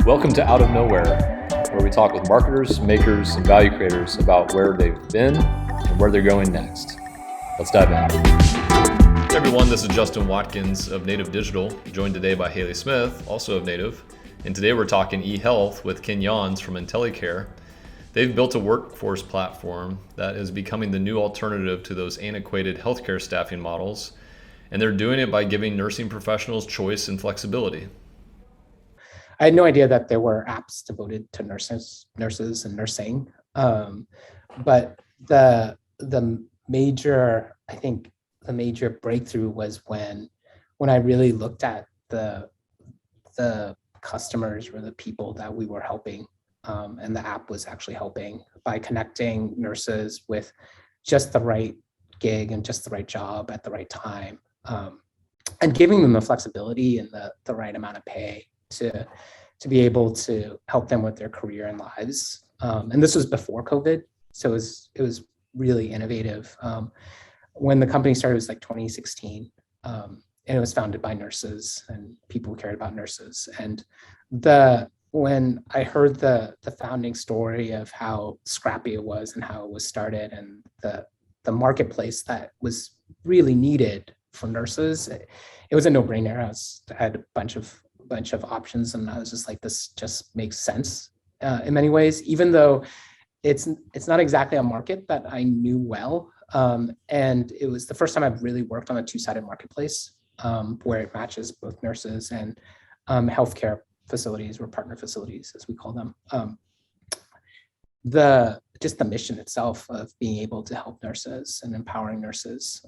Welcome to Out of Nowhere, where we talk with marketers, makers, and value creators about where they've been and where they're going next. Let's dive in. Hey everyone, this is Justin Watkins of Native Digital, joined today by Haley Smith, also of Native. And today we're talking eHealth with Yanhs from Intelycare. They've built a workforce platform that is becoming the new alternative to those antiquated healthcare staffing models. And they're doing it by giving nursing professionals choice and flexibility. I had no idea that there were apps devoted to nurses and nursing. But the major breakthrough was when I really looked at the customers or the people that we were helping, and the app was actually helping by connecting nurses with just the right gig and just the right job at the right time, and giving them the flexibility and the right amount of pay to be able to help them with their career and lives. And this was before COVID, so it was really innovative. When the company started, it was like 2016, and it was founded by nurses and people who cared about nurses. And when I heard the founding story of how scrappy it was and how it was started, and the marketplace that was really needed for nurses, it was a no-brainer. I had a bunch of options, and I was just like, this just makes sense in many ways, even though it's not exactly a market that I knew well. And it was the first time I've really worked on a two-sided marketplace, where it matches both nurses and healthcare facilities, or partner facilities, as we call them. The mission itself of being able to help nurses and empowering nurses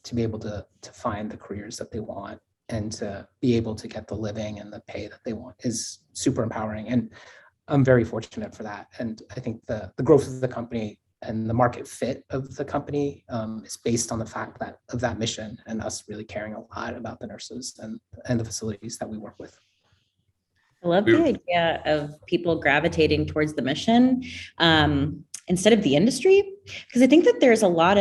to be able to find the careers that they want and to be able to get the living and the pay that they want is super empowering. And I'm very fortunate for that. And I think the growth of the company and the market fit of the company is based on the fact of that mission and us really caring a lot about the nurses and the facilities that we work with. I love the idea of people gravitating towards the mission instead of the industry, because I think that there's a lot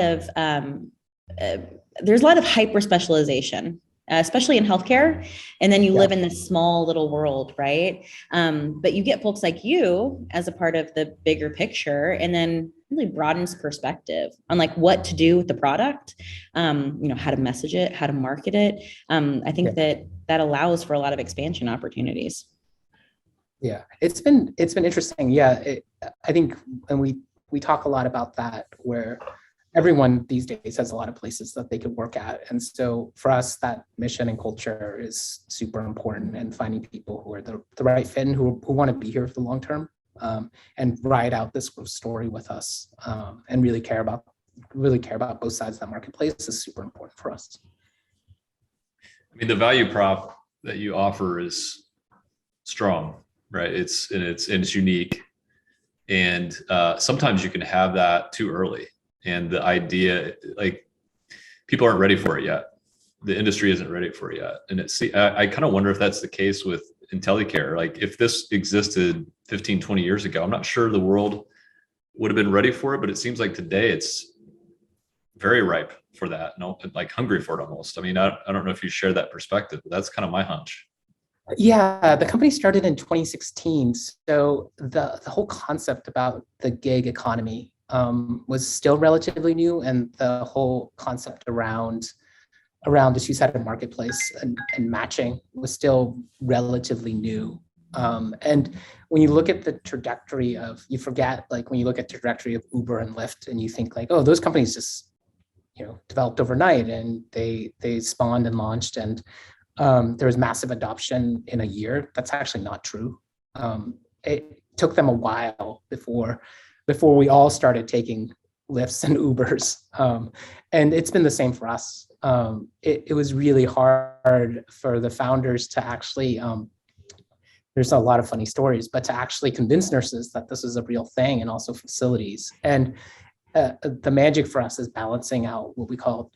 of hyper specialization, especially in healthcare. And then you live in this small little world, right? But you get folks like you as a part of the bigger picture, and then really broadens perspective on like what to do with the product, how to message it, how to market it. I think that allows for a lot of expansion opportunities. Yeah, it's been interesting. Yeah, I think, and we talk a lot about that, where everyone these days has a lot of places that they could work at. And so for us, that mission and culture is super important, and finding people who are the right fit and who want to be here for the long term, and ride out this growth story with us, and really care about both sides of that marketplace is super important for us. I mean, the value prop that you offer is strong, right? It's unique. And sometimes you can have that too early. And the idea, like, people aren't ready for it yet. The industry isn't ready for it yet. And I kind of wonder if that's the case with Intelycare. Like, if this existed 15, 20 years ago, I'm not sure the world would have been ready for it, but it seems like today it's very ripe for that. No, like hungry for it almost. I mean, I don't know if you share that perspective, but that's kind of my hunch. Yeah, the company started in 2016. So the whole concept about the gig economy was still relatively new, and the whole concept around the two-sided marketplace and matching was still relatively new. And when you look at the trajectory of, you forget, like when you look at the trajectory of Uber and Lyft, and you think like, oh, those companies just developed overnight, and they spawned and launched, and there was massive adoption in a year. That's actually not true. It took them a while before we all started taking Lyfts and Ubers. And it's been the same for us. It was really hard for the founders to actually, there's a lot of funny stories, but to actually convince nurses that this is a real thing, and also facilities. And the magic for us is balancing out what we call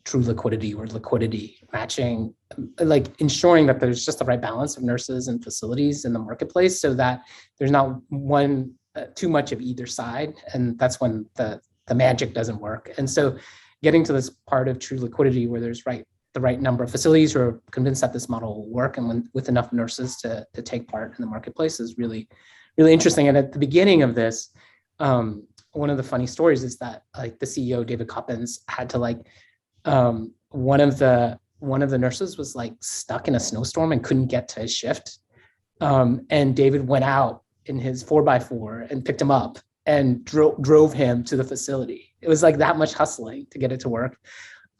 true liquidity, or liquidity matching, like ensuring that there's just the right balance of nurses and facilities in the marketplace, so that there's not one too much of either side, and that's when the magic doesn't work. And so getting to this part of true liquidity where there's the right number of facilities who are convinced that this model will work, and with enough nurses to take part in the marketplace is really, really interesting. And at the beginning of this, one of the funny stories is that like the CEO, David Coppens, had to like, one of the nurses was like stuck in a snowstorm and couldn't get to his shift. And David went out in his 4x4 and picked him up and drove him to the facility. It was like that much hustling to get it to work.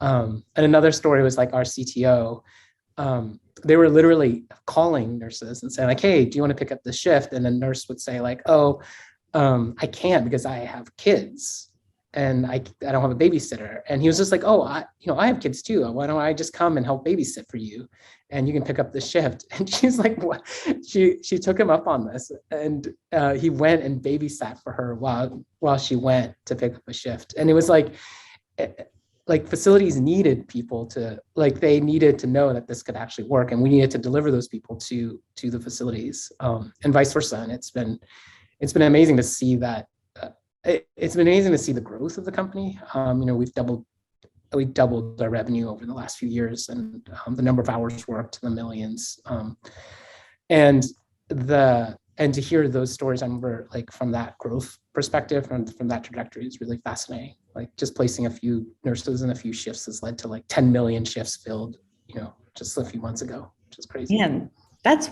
And another story was like our CTO, they were literally calling nurses and saying like, hey, do you want to pick up the shift? And the nurse would say like, oh, I can't because I have kids and I don't have a babysitter. And he was just like, oh, I have kids too. Why don't I just come and help babysit for you? And you can pick up the shift. And she's like, what? She took him up on this, and he went and babysat for her while she went to pick up a shift. And it was like facilities needed people to, like, they needed to know that this could actually work, and we needed to deliver those people to the facilities, and vice versa. And it's been amazing to see that. It's been amazing to see the growth of the company. We doubled our revenue over the last few years, and the number of hours worked to the millions. And to hear those stories, I remember, like, from that growth perspective, from that trajectory, is really fascinating. Like, just placing a few nurses and a few shifts has led to like 10 million shifts filled, just a few months ago, which is crazy. Man, that's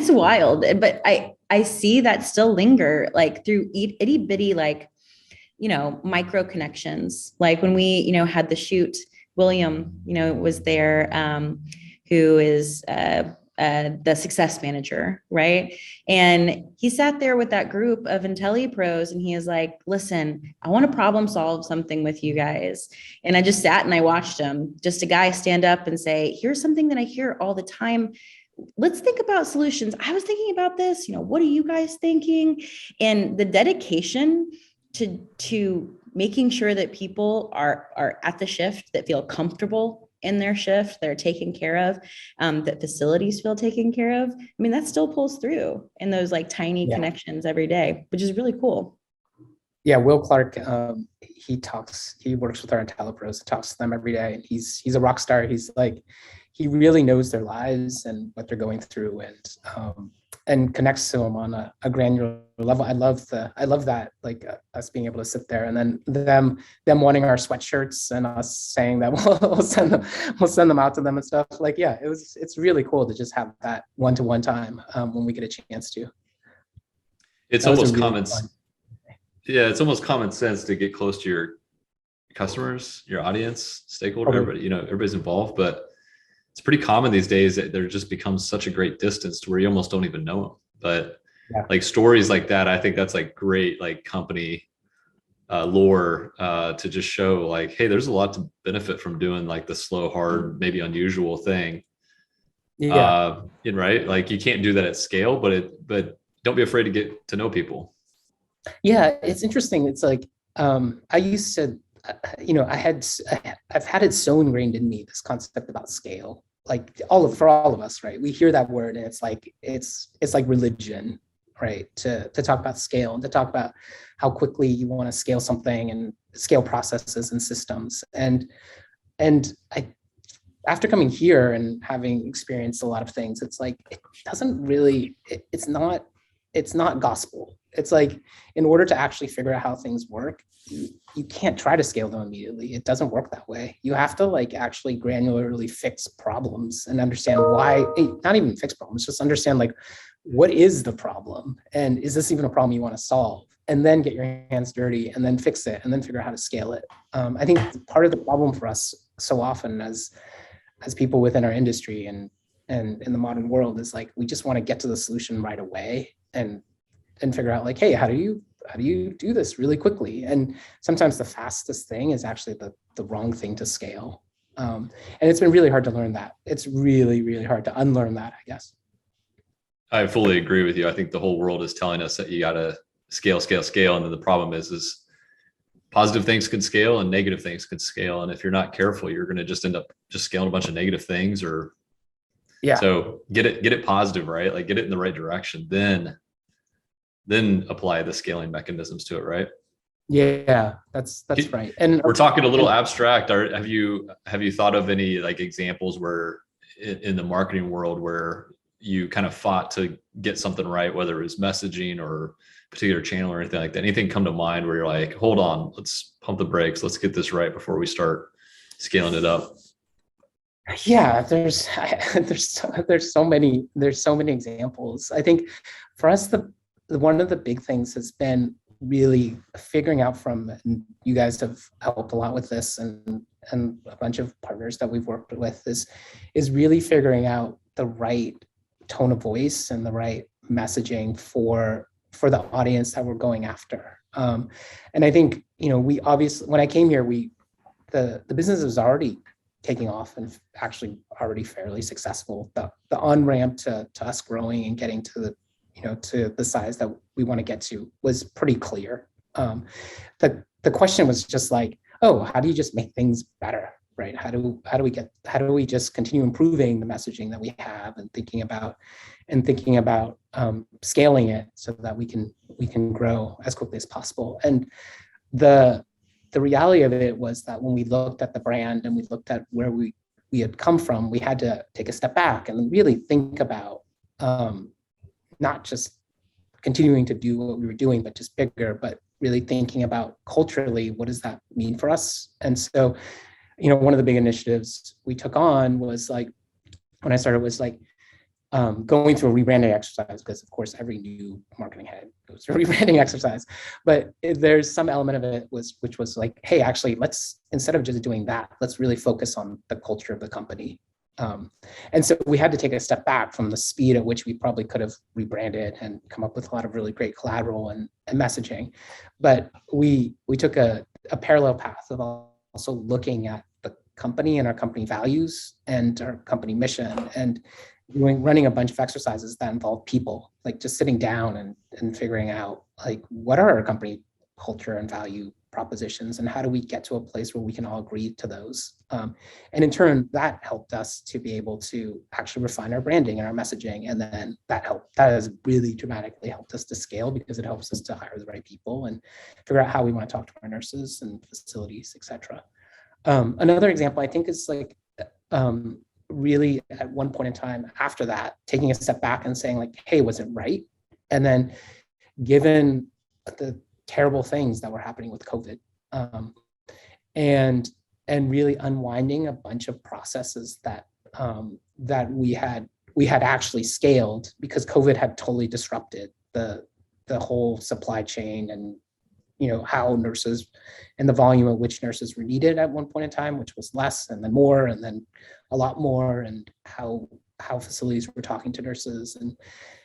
wild. But I see that still linger, like through itty bitty, like, micro connections. Like when we, had the shoot, William, was there, who is the success manager, right? And he sat there with that group of IntelliPros, and he is like, listen, I want to problem solve something with you guys. And I just sat and I watched him, just a guy stand up and say, here's something that I hear all the time. Let's think about solutions. I was thinking about this, what are you guys thinking? And the dedication to making sure that people are at the shift, that feel comfortable in their shift, they're taken care of, that facilities feel taken care of. I mean, that still pulls through in those like tiny connections every day, which is really cool. Yeah, Will Clark, he works with our IntelliPros and talks to them every day. And he's a rock star. He's like, he really knows their lives and what they're going through, and connects to them on a granular level. I love that, like, us being able to sit there, and then them wanting our sweatshirts and us saying that we'll send them out to them and stuff. Like, yeah, it's really cool to just have that one-to-one time when we get a chance to. It's almost common. Yeah, it's almost common sense to get close to your customers, your audience, stakeholder, everybody, everybody's involved, but it's pretty common these days that there just becomes such a great distance to where you almost don't even know them. But like stories like that, I think that's like great, like company lore to just show like, hey, there's a lot to benefit from doing like the slow, hard, maybe unusual thing. Right? Like you can't do that at scale, but don't be afraid to get to know people. Yeah, it's interesting. It's like, I used to, I've had it so ingrained in me, this concept about scale, like for all of us, right? We hear that word and it's like religion, right? To talk about scale and to talk about how quickly you want to scale something and scale processes and systems. And after coming here and having experienced a lot of things, it's like, it doesn't really, it's not gospel. It's like, in order to actually figure out how things work, you can't try to scale them immediately. It doesn't work that way. You have to like actually granularly fix problems and understand why, not even fix problems, just understand like, what is the problem? And is this even a problem you want to solve? And then get your hands dirty and then fix it and then figure out how to scale it. I think part of the problem for us so often as people within our industry and in the modern world is like, we just want to get to the solution right away and figure out like, hey, how do you do this really quickly? And sometimes the fastest thing is actually the wrong thing to scale. And it's been really hard to learn that. It's really, really hard to unlearn that, I guess. I fully agree with you. I think the whole world is telling us that you got to scale. And then the problem is positive things can scale and negative things can scale. And if you're not careful, you're going to just end up just scaling a bunch of negative things so get it positive, right? Like get it in the right direction, then apply the scaling mechanisms to it, right? Yeah, that's right. And We're talking a little abstract. Have you thought of any like examples where in the marketing world where you kind of fought to get something right, whether it was messaging or particular channel or anything like that? Anything come to mind where you're like, hold on, let's pump the brakes, let's get this right before we start scaling it up? yeah, there's so many examples. I think for us, one of the big things has been really figuring out and you guys have helped a lot with this, and a bunch of partners that we've worked with is really figuring out the right tone of voice and the right messaging for the audience that we're going after. And I think, we obviously, when I came here, the business was already taking off and actually already fairly successful. The on-ramp to us growing and getting to the size that we want to get to was pretty clear. The question was just like, oh, how do you just make things better, right? How do we just continue improving the messaging that we have, and thinking about scaling it so that we can grow as quickly as possible. And the reality of it was that when we looked at the brand and we looked at where we had come from, we had to take a step back and really think about not just continuing to do what we were doing, but just bigger, but really thinking about culturally, what does that mean for us? And so, one of the big initiatives we took on was like, when I started, was like going through a rebranding exercise, because of course every new marketing head goes through a rebranding exercise. But there's some element of it which was like, hey, actually, let's, instead of just doing that, let's really focus on the culture of the company. And so we had to take a step back from the speed at which we probably could have rebranded and come up with a lot of really great collateral and messaging. But we took a parallel path of also looking at the company and our company values and our company mission, and running a bunch of exercises that involve people, like just sitting down and figuring out like, what are our company culture and value propositions, and how do we get to a place where we can all agree to those? And in turn, that helped us to be able to actually refine our branding and our messaging. And then that has really dramatically helped us to scale, because it helps us to hire the right people and figure out how we want to talk to our nurses and facilities, et cetera. Another example, I think, is like, really at one point in time after that, taking a step back and saying like, hey, was it right? And then, given the terrible things that were happening with COVID, and really unwinding a bunch of processes that we had actually scaled, because COVID had totally disrupted the whole supply chain, and how nurses and the volume at which nurses were needed at one point in time, which was less and then more and then a lot more, and how facilities were talking to nurses and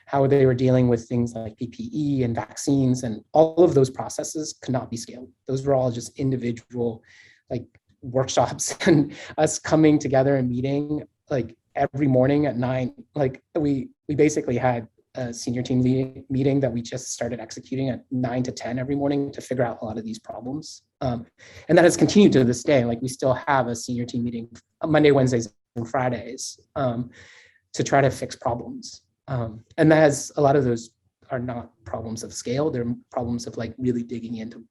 how they were dealing with things like PPE and vaccines, and all of those processes could not be scaled. Those were all just individual like workshops and us coming together and meeting like every morning at 9. Like we basically had a senior team meeting that we just started executing at 9 to 10 every morning to figure out a lot of these problems. And that has continued to this day. Like we still have a senior team meeting Monday, Wednesdays, and Fridays to try to fix problems. And that has, a lot of those are not problems of scale. They're problems of like really digging into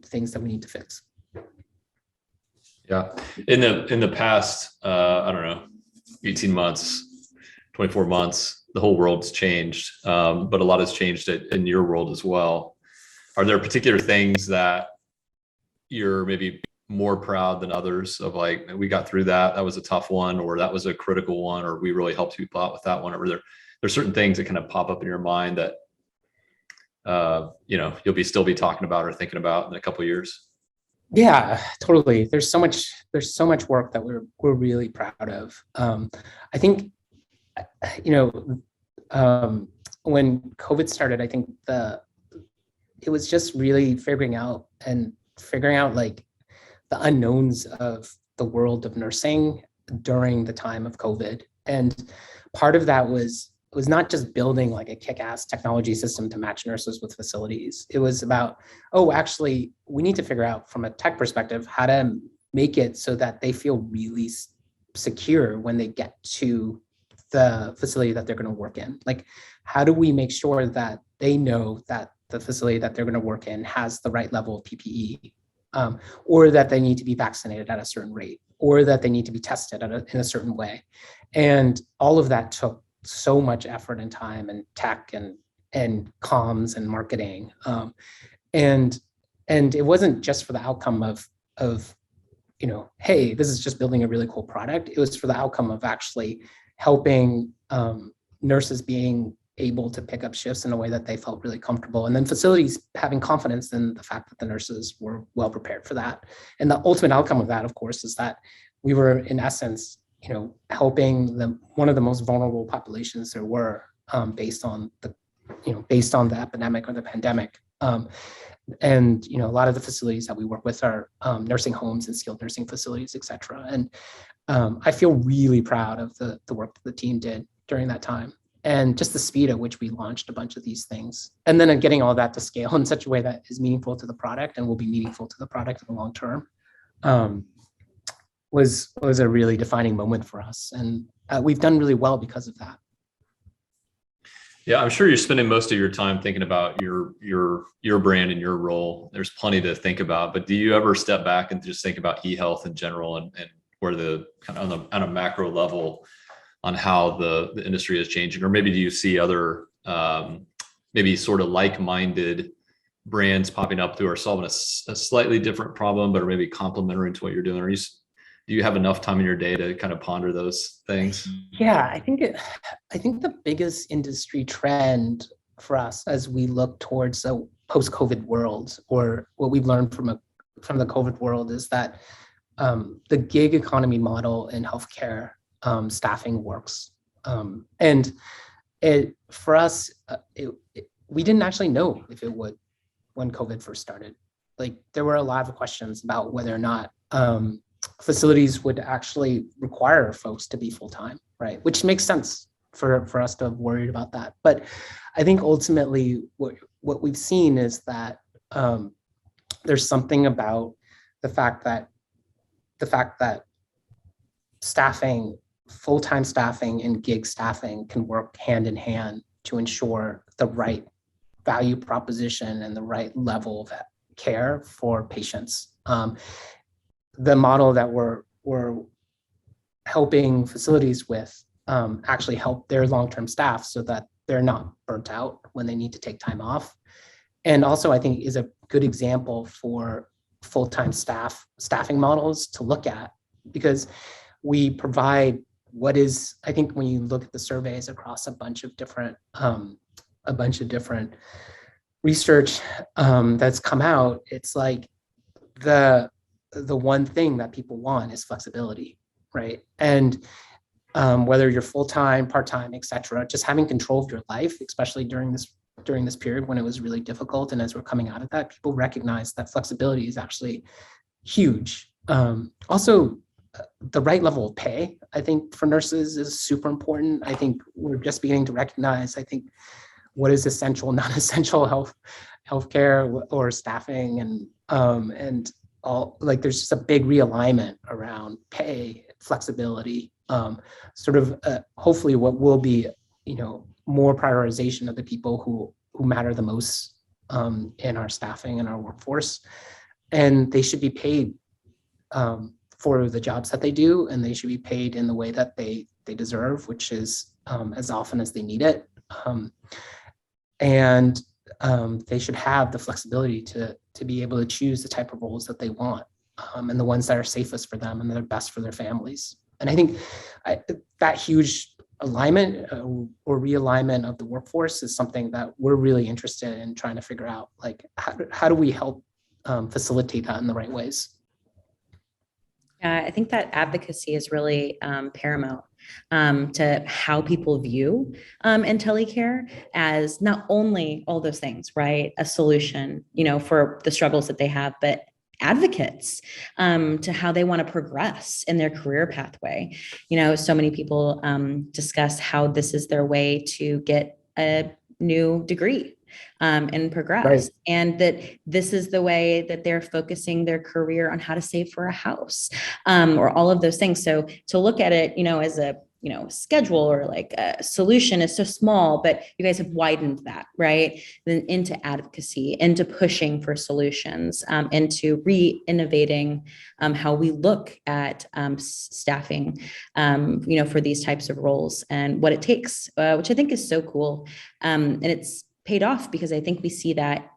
things that we need to fix. Yeah. In the past, I don't know, 18 months, 24 months, the whole world's changed, but a lot has changed in your world as well. Are there particular things that you're maybe more proud than others of, like, we got through that, that was a tough one, or that was a critical one, or we really helped people out with that one? Or were there's certain things that kind of pop up in your mind that you'll still be talking about or thinking about in a couple of years? Yeah, totally. There's so much work that we're really proud of. I think, when COVID started, I think it was just really figuring out like the unknowns of the world of nursing during the time of COVID. And part of that was not just building like a kick-ass technology system to match nurses with facilities. It was about, actually, we need to figure out from a tech perspective how to make it so that they feel really secure when they get to the facility that they're going to work in. Like, how do we make sure that they know that the facility that they're going to work in has the right level of PPE, or that they need to be vaccinated at a certain rate, or that they need to be tested in a certain way. And all of that took so much effort and time and tech and comms and marketing. And it wasn't just for the outcome of hey, this is just building a really cool product. It was for the outcome of actually helping nurses being able to pick up shifts in a way that they felt really comfortable. And then facilities having confidence in the fact that the nurses were well prepared for that. And the ultimate outcome of that, of course, is that we were in essence, helping one of the most vulnerable populations there were, based on the epidemic or the pandemic. And a lot of the facilities that we work with are nursing homes and skilled nursing facilities, et cetera. And I feel really proud of the work that the team did during that time, and just the speed at which we launched a bunch of these things. And then getting all that to scale in such a way that is meaningful to the product and will be meaningful to the product in the long term was a really defining moment for us. And we've done really well because of that. Yeah, I'm sure you're spending most of your time thinking about your brand and your role. There's plenty to think about, but do you ever step back and just think about eHealth in general and where the kind of on a macro level on how the industry is changing? Or maybe do you see other maybe sort of like-minded brands popping up who are solving a slightly different problem, but are maybe complementary to what you're doing? Or do you have enough time in your day to kind of ponder those things? Yeah, I think the biggest industry trend for us as we look towards a post-COVID world, or what we've learned from the COVID world, is that the gig economy model in healthcare staffing works. And for us, we didn't actually know if it would when COVID first started. Like, there were a lot of questions about whether or not facilities would actually require folks to be full-time, right? Which makes sense for us to have worried about that. But I think ultimately what we've seen is that there's something about the fact that staffing, full-time staffing and gig staffing can work hand in hand to ensure the right value proposition and the right level of care for patients. The model that we're helping facilities with actually help their long-term staff so that they're not burnt out when they need to take time off. And also, I think, is a good example for full-time staffing models to look at, because we provide what is, I think when you look at the surveys across a bunch of different research that's come out, it's like the one thing that people want is flexibility, right? And whether you're full-time, part-time, et cetera, just having control of your life, especially during this period when it was really difficult. And as we're coming out of that, people recognize that flexibility is actually huge. Also, the right level of pay, I think, for nurses is super important. I think we're just beginning to recognize, I think, what is essential, non-essential healthcare or staffing, and all, like, there's just a big realignment around pay, flexibility, hopefully what will be, more prioritization of the people who matter the most in our staffing and our workforce. And they should be paid for the jobs that they do, and they should be paid in the way that they deserve, which is as often as they need it. And they should have the flexibility to be able to choose the type of roles that they want, and the ones that are safest for them and that are best for their families. And I think that huge alignment or realignment of the workforce is something that we're really interested in trying to figure out. Like, how do we help facilitate that in the right ways? Yeah, I think that advocacy is really paramount to how people view Intelycare as not only all those things, right? A solution, for the struggles that they have, but advocates to how they want to progress in their career pathway. So many people discuss how this is their way to get a new degree and progress, right. And that this is the way that they're focusing their career on how to save for a house, or all of those things. So to look at it, as schedule or like a solution is so small, but you guys have widened that, right? Then into advocacy, into pushing for solutions, into re-innovating how we look at staffing, for these types of roles and what it takes, which I think is so cool. And it's paid off because I think we see that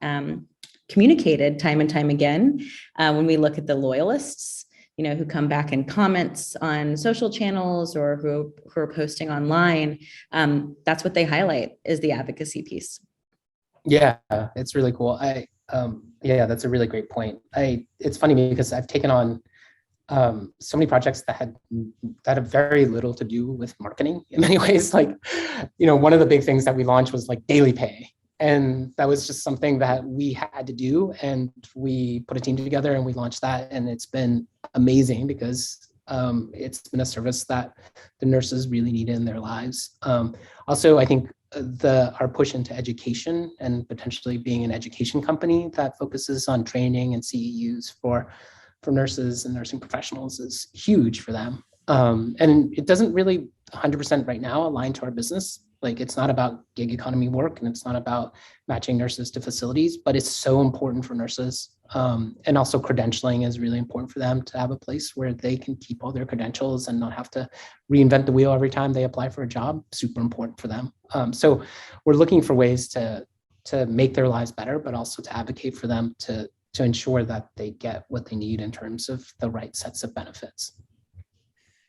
communicated time and time again when we look at the loyalists, who come back in comments on social channels or who are posting online. That's what they highlight is the advocacy piece. Yeah, it's really cool. Yeah, that's a really great point. It's funny because I've taken on so many projects that have very little to do with marketing in many ways. Like, one of the big things that we launched was like daily pay. And that was just something that we had to do. And we put a team together and we launched that. And it's been amazing because it's been a service that the nurses really need in their lives. Also, I think our push into education and potentially being an education company that focuses on training and CEUs for nurses and nursing professionals is huge for them. And it doesn't really 100% right now align to our business. Like, it's not about gig economy work and it's not about matching nurses to facilities, but it's so important for nurses. And also credentialing is really important for them to have a place where they can keep all their credentials and not have to reinvent the wheel every time they apply for a job. Super important for them. So we're looking for ways to make their lives better, but also to advocate for them to ensure that they get what they need in terms of the right sets of benefits.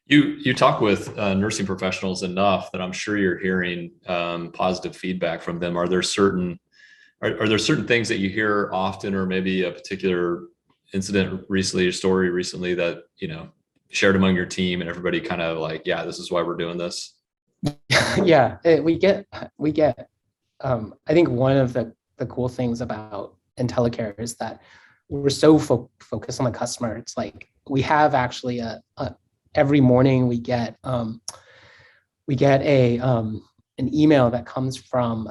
You talk with nursing professionals enough that I'm sure you're hearing positive feedback from them. Are there certain things that you hear often, or maybe a particular incident recently, a story recently that shared among your team and everybody kind of like, yeah, this is why we're doing this? Yeah, we get. I think one of the cool things about Intelycare is that we're so focused on the customer. It's like we have actually every morning we get an email that comes from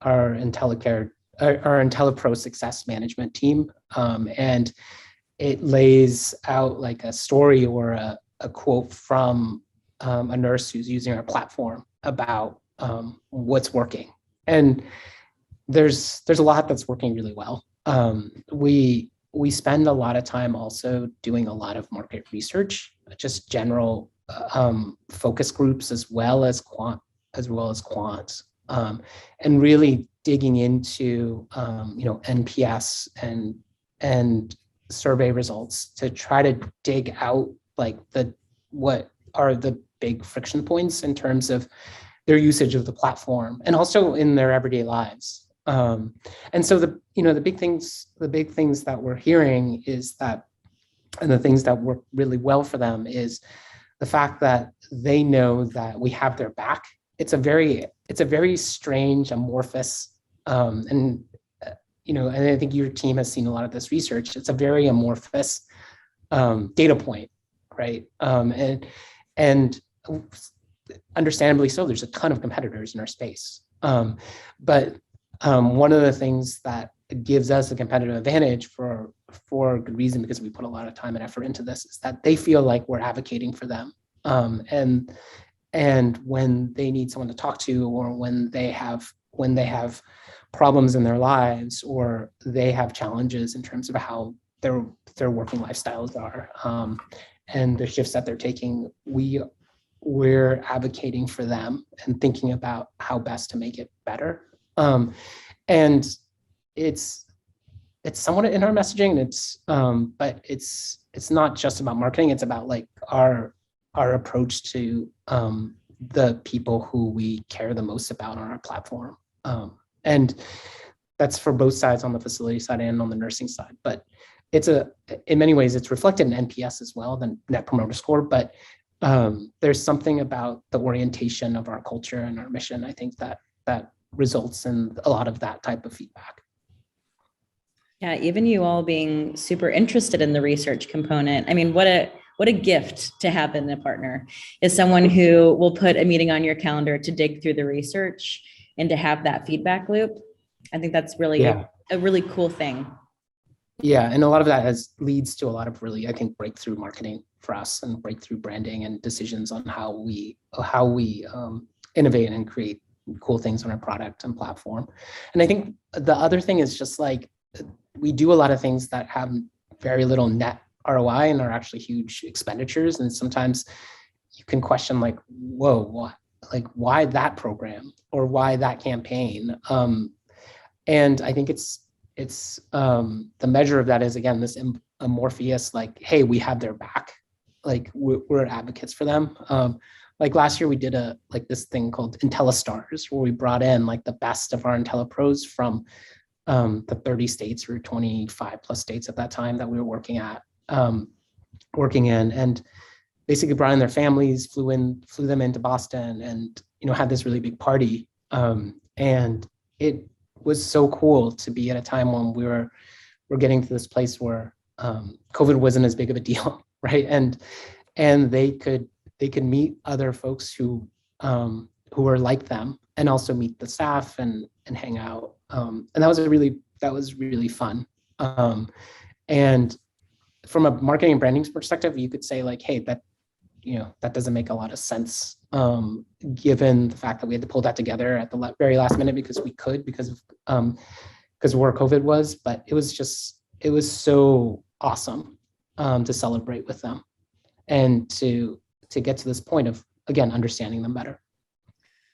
our Intelycare, our IntelliPro success management team, and it lays out like a story or a quote from a nurse who's using our platform about what's working. And there's a lot that's working really well. We spend a lot of time also doing a lot of market research, just general focus groups as well as quants, and really digging into NPS and survey results to try to dig out like what are the big friction points in terms of their usage of the platform and also in their everyday lives. And so the big things that we're hearing is that, and the things that work really well for them is the fact that they know that we have their back. It's a very strange, amorphous, and I think your team has seen a lot of this research. It's a very amorphous data point, right? And understandably so. There's a ton of competitors in our space, but one of the things that gives us a competitive advantage for good reason, because we put a lot of time and effort into this, is that they feel like we're advocating for them. And when they need someone to talk to, or when they have problems in their lives, or they have challenges in terms of how their working lifestyles are, and the shifts that they're taking, we're advocating for them and thinking about how best to make it better. And it's somewhat in our messaging. But it's not just about marketing. It's about like our approach to the people who we care the most about on our platform. And that's for both sides, on the facility side and on the nursing side. But in many ways, it's reflected in NPS as well, the Net Promoter Score. But there's something about the orientation of our culture and our mission, I think, that results in a lot of that type of feedback. Yeah, even you all being super interested in the research component. I mean, what a gift to have in a partner, is someone who will put a meeting on your calendar to dig through the research and to have that feedback loop. I think that's really a really cool thing. Yeah, and a lot of that leads to a lot of really, I think, breakthrough marketing for us and breakthrough branding and decisions on how we innovate and create cool things on our product and platform. And I think the other thing is just like we do a lot of things that have very little net ROI and are actually huge expenditures. And sometimes you can question like, whoa, what? Like why that program or why that campaign? And I think it's the measure of that is again this amorphous like, hey, we have their back, like we're advocates for them. Like last year we did this thing called Intellystars where we brought in like the best of our IntelliPros from the 30 states or 25 plus states at that time that we were working in, and basically brought in their families, flew them into Boston, and had this really big party. And it was so cool to be at a time when we're getting to this place where COVID wasn't as big of a deal, right? And they could meet other folks who were like them, and also meet the staff and hang out. And that was really fun. And from a marketing and branding perspective, you could say like, hey, that doesn't make a lot of sense, given the fact that we had to pull that together at the very last minute because of where COVID was. But it was so awesome to celebrate with them and to get to this point of, again, understanding them better.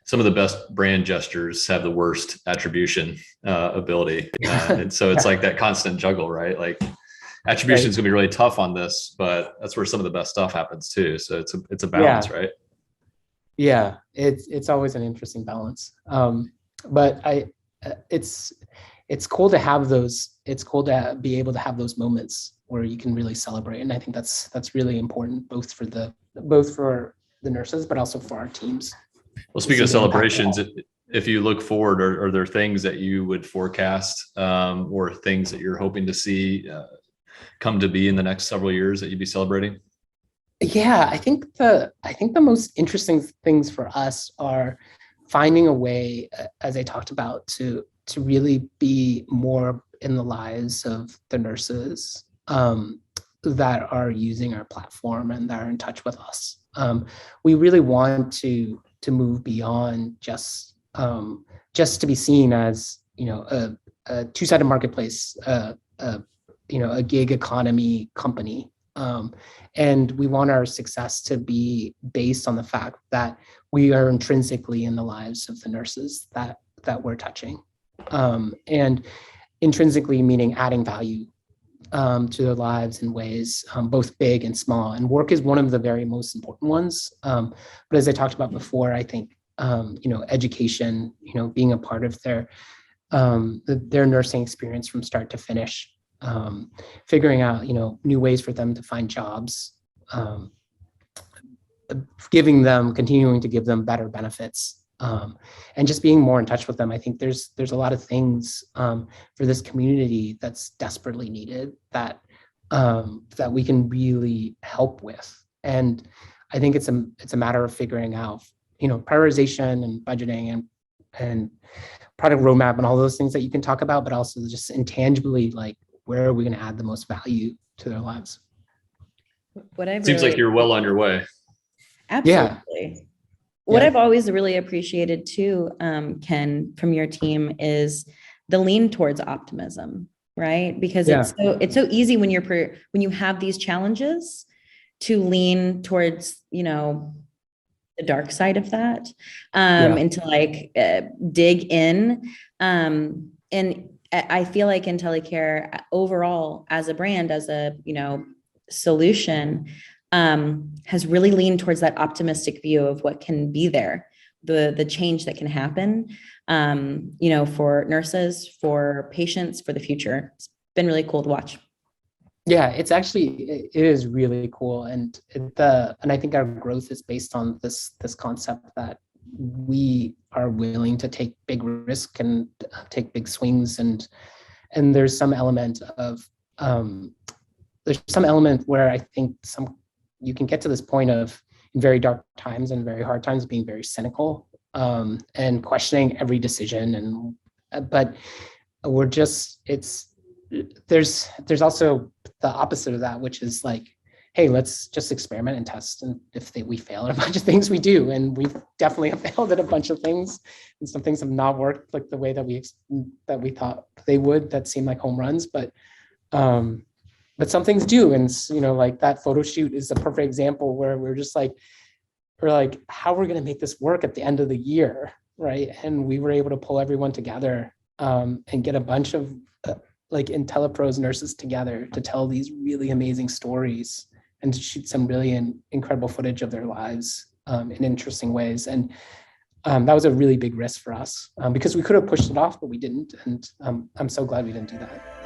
Some of the best brand gestures have the worst attribution ability. And so it's like that constant juggle, right? Like attribution is going to be really tough on this, but that's where some of the best stuff happens too. So it's a balance, right? Yeah, it's always an interesting balance. But it's cool to have those. It's cool to be able to have those moments where you can really celebrate, and I think that's really important both for the nurses, but also for our teams. Well, speaking of celebrations, if you look forward, are there things that you would forecast or things that you're hoping to see come to be in the next several years that you'd be celebrating? Yeah, I think the most interesting things for us are finding a way, as I talked about, to really be more in the lives of the nurses that are using our platform and that are in touch with us. We really want to move beyond just to be seen as a two-sided marketplace, a gig economy company. And we want our success to be based on the fact that we are intrinsically in the lives of the nurses that we're touching. And intrinsically meaning adding value to their lives in ways both big and small. And work is one of the very most important ones. But as I talked about before, I think education, being a part of their nursing experience from start to finish, figuring out new ways for them to find jobs, continuing to give them better benefits, and just being more in touch with them. I think there's a lot of things for this community that's desperately needed that we can really help with. And I think it's a matter of figuring out prioritization and budgeting and product roadmap and all those things that you can talk about, but also just intangibly, like, where are we going to add the most value to their lives? Seems like you're well on your way. Absolutely. Yeah. What I've always really appreciated too, Ken, from your team is the lean towards optimism, right? Because it's so easy when you have these challenges to lean towards, the dark side of that, and to dig in. And I feel like Intelycare overall as a brand, as a, solution, has really leaned towards that optimistic view of what can be there, the change that can happen, for nurses, for patients, for the future. It's been really cool to watch. Yeah, it is really cool. And I think our growth is based on this concept that we are willing to take big risk and take big swings. And there's some element where I think you can get to this point of, in very dark times and very hard times, being very cynical and questioning every decision. But there's also the opposite of that, which is like, hey, let's just experiment and test. And if we fail at a bunch of things, we do. And we definitely have failed at a bunch of things. And some things have not worked like the way that we thought they would, that seemed like home runs. But some things do. And, like that photo shoot is a perfect example where we're like, how we're going to make this work at the end of the year, right? And we were able to pull everyone together and get a bunch of like IntelliPros nurses together to tell these really amazing stories and to shoot some really incredible footage of their lives in interesting ways. And that was a really big risk for us because we could have pushed it off, but we didn't. And I'm so glad we didn't do that.